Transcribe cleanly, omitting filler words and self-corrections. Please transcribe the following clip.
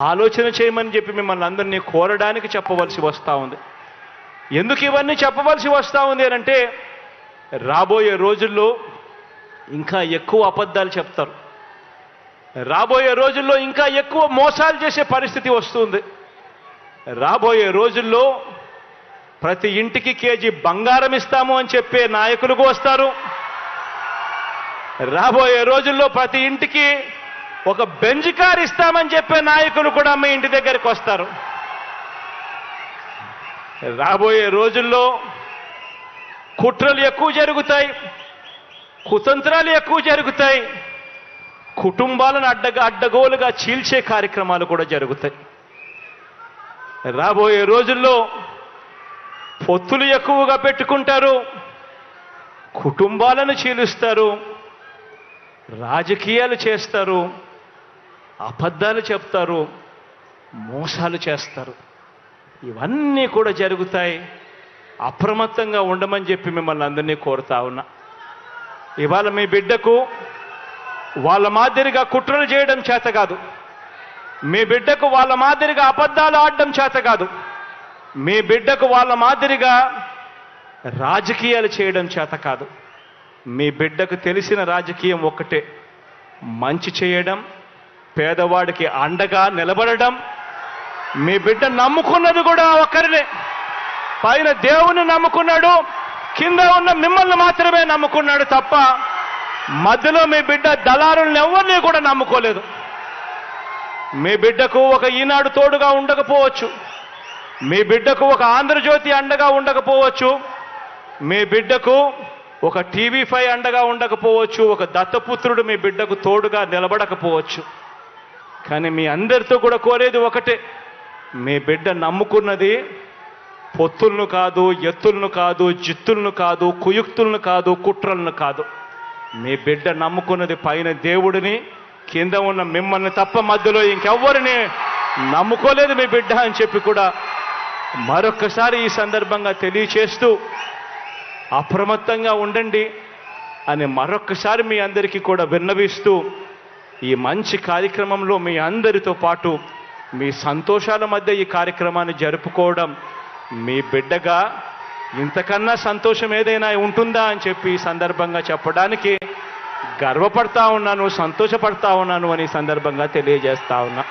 ఆలోచన చేయమని చెప్పి మిమ్మల్ని అందరినీ కోరడానికి చెప్పవలసి వస్తూ ఉంది. ఎందుకు ఇవన్నీ చెప్పవలసి వస్తూ ఉంది అంటే రాబోయే రోజుల్లో ఇంకా ఎక్కువ అబద్ధాలు చెప్తారు. రాబోయే రోజుల్లో ఇంకా ఎక్కువ మోసాలు చేసే పరిస్థితి వస్తుంది. రాబోయే రోజుల్లో ప్రతి ఇంటికి కేజీ బంగారం ఇస్తాము అని చెప్పే నాయకులు వస్తారు. రాబోయే రోజుల్లో ప్రతి ఇంటికి ఒక బెంజ్ కార్ ఇస్తామని చెప్పే నాయకులు కూడా మీ ఇంటి దగ్గరికి వస్తారు. రాబోయే రోజుల్లో కుట్రలు ఎక్కువ జరుగుతాయి, కుతంత్రాలు ఎక్కువ జరుగుతాయి, కుటుంబాలను అడ్డగోలుగా చీల్చే కార్యక్రమాలు కూడా జరుగుతాయి. రాబోయే రోజుల్లో పొత్తులు ఎక్కువగా పెట్టుకుంటారు, కుటుంబాలను చీలుస్తారు, రాజకీయాలు చేస్తారు, అబద్ధాలు చెప్తారు, మోసాలు చేస్తారు. ఇవన్నీ కూడా జరుగుతాయి. అప్రమత్తంగా ఉండమని చెప్పి మిమ్మల్ని అందరినీ కోరుతా ఉన్నా. ఇవాళ మీ బిడ్డకు వాళ్ళ మాదిరిగా కుట్రలు చేయడం చేత కాదు, మీ బిడ్డకు వాళ్ళ మాదిరిగా అబద్ధాలు ఆడడం చేత కాదు, మీ బిడ్డకు వాళ్ళ మాదిరిగా రాజకీయాలు చేయడం చేత కాదు. మీ బిడ్డకు తెలిసిన రాజకీయం ఒక్కటే, మంచి చేయడం, పేదవాడికి అండగా నిలబడడం. మీ బిడ్డ నమ్ముకున్నది కూడా ఒక్కరినే, పైన దేవుని నమ్ముకున్నాడు, కింద ఉన్న మిమ్మల్ని మాత్రమే నమ్ముకున్నాడు తప్ప మధ్యలో మీ బిడ్డ దళారులను ఎవరిని కూడా నమ్ముకోలేదు. మీ బిడ్డకు ఒక ఈనాడు తోడుగా ఉండకపోవచ్చు, మీ బిడ్డకు ఒక ఆంధ్రజ్యోతి అండగా ఉండకపోవచ్చు, మీ బిడ్డకు ఒక టీవీ5 అండగా ఉండకపోవచ్చు, ఒక దత్తపుత్రుడు మీ బిడ్డకు తోడుగా నిలబడకపోవచ్చు. కానీ మీ అందరితో కూడా కోరేది ఒకటే, మీ బిడ్డ నమ్ముకున్నది పొత్తులను కాదు, ఎత్తులను కాదు, జిత్తులను కాదు, కుయుక్తులను కాదు, కుట్రలను కాదు. మీ బిడ్డ నమ్ముకున్నది పైన దేవుడిని, కింద ఉన్న మిమ్మల్ని తప్ప మధ్యలో ఇంకెవ్వరిని నమ్ముకోలేదు మీ బిడ్డ అని చెప్పి కూడా మరొక్కసారి ఈ సందర్భంగా తెలియచేస్తూ అప్రమత్తంగా ఉండండి అని మరొక్కసారి మీ అందరికీ కూడా విన్నవిస్తూ, ఈ మంచి కార్యక్రమంలో మీ అందరితో పాటు మీ సంతోషాల మధ్య ఈ కార్యక్రమాన్ని జరుపుకోవడం మీ బిడ్డగా ఇంతకన్నా సంతోషం ఏదైనా ఉంటుందా అని చెప్పి ఈ సందర్భంగా చెప్పడానికి గర్వపడతా ఉన్నాను, సంతోషపడతా ఉన్నాను అని సందర్భంగా తెలియజేస్తా ఉన్నా.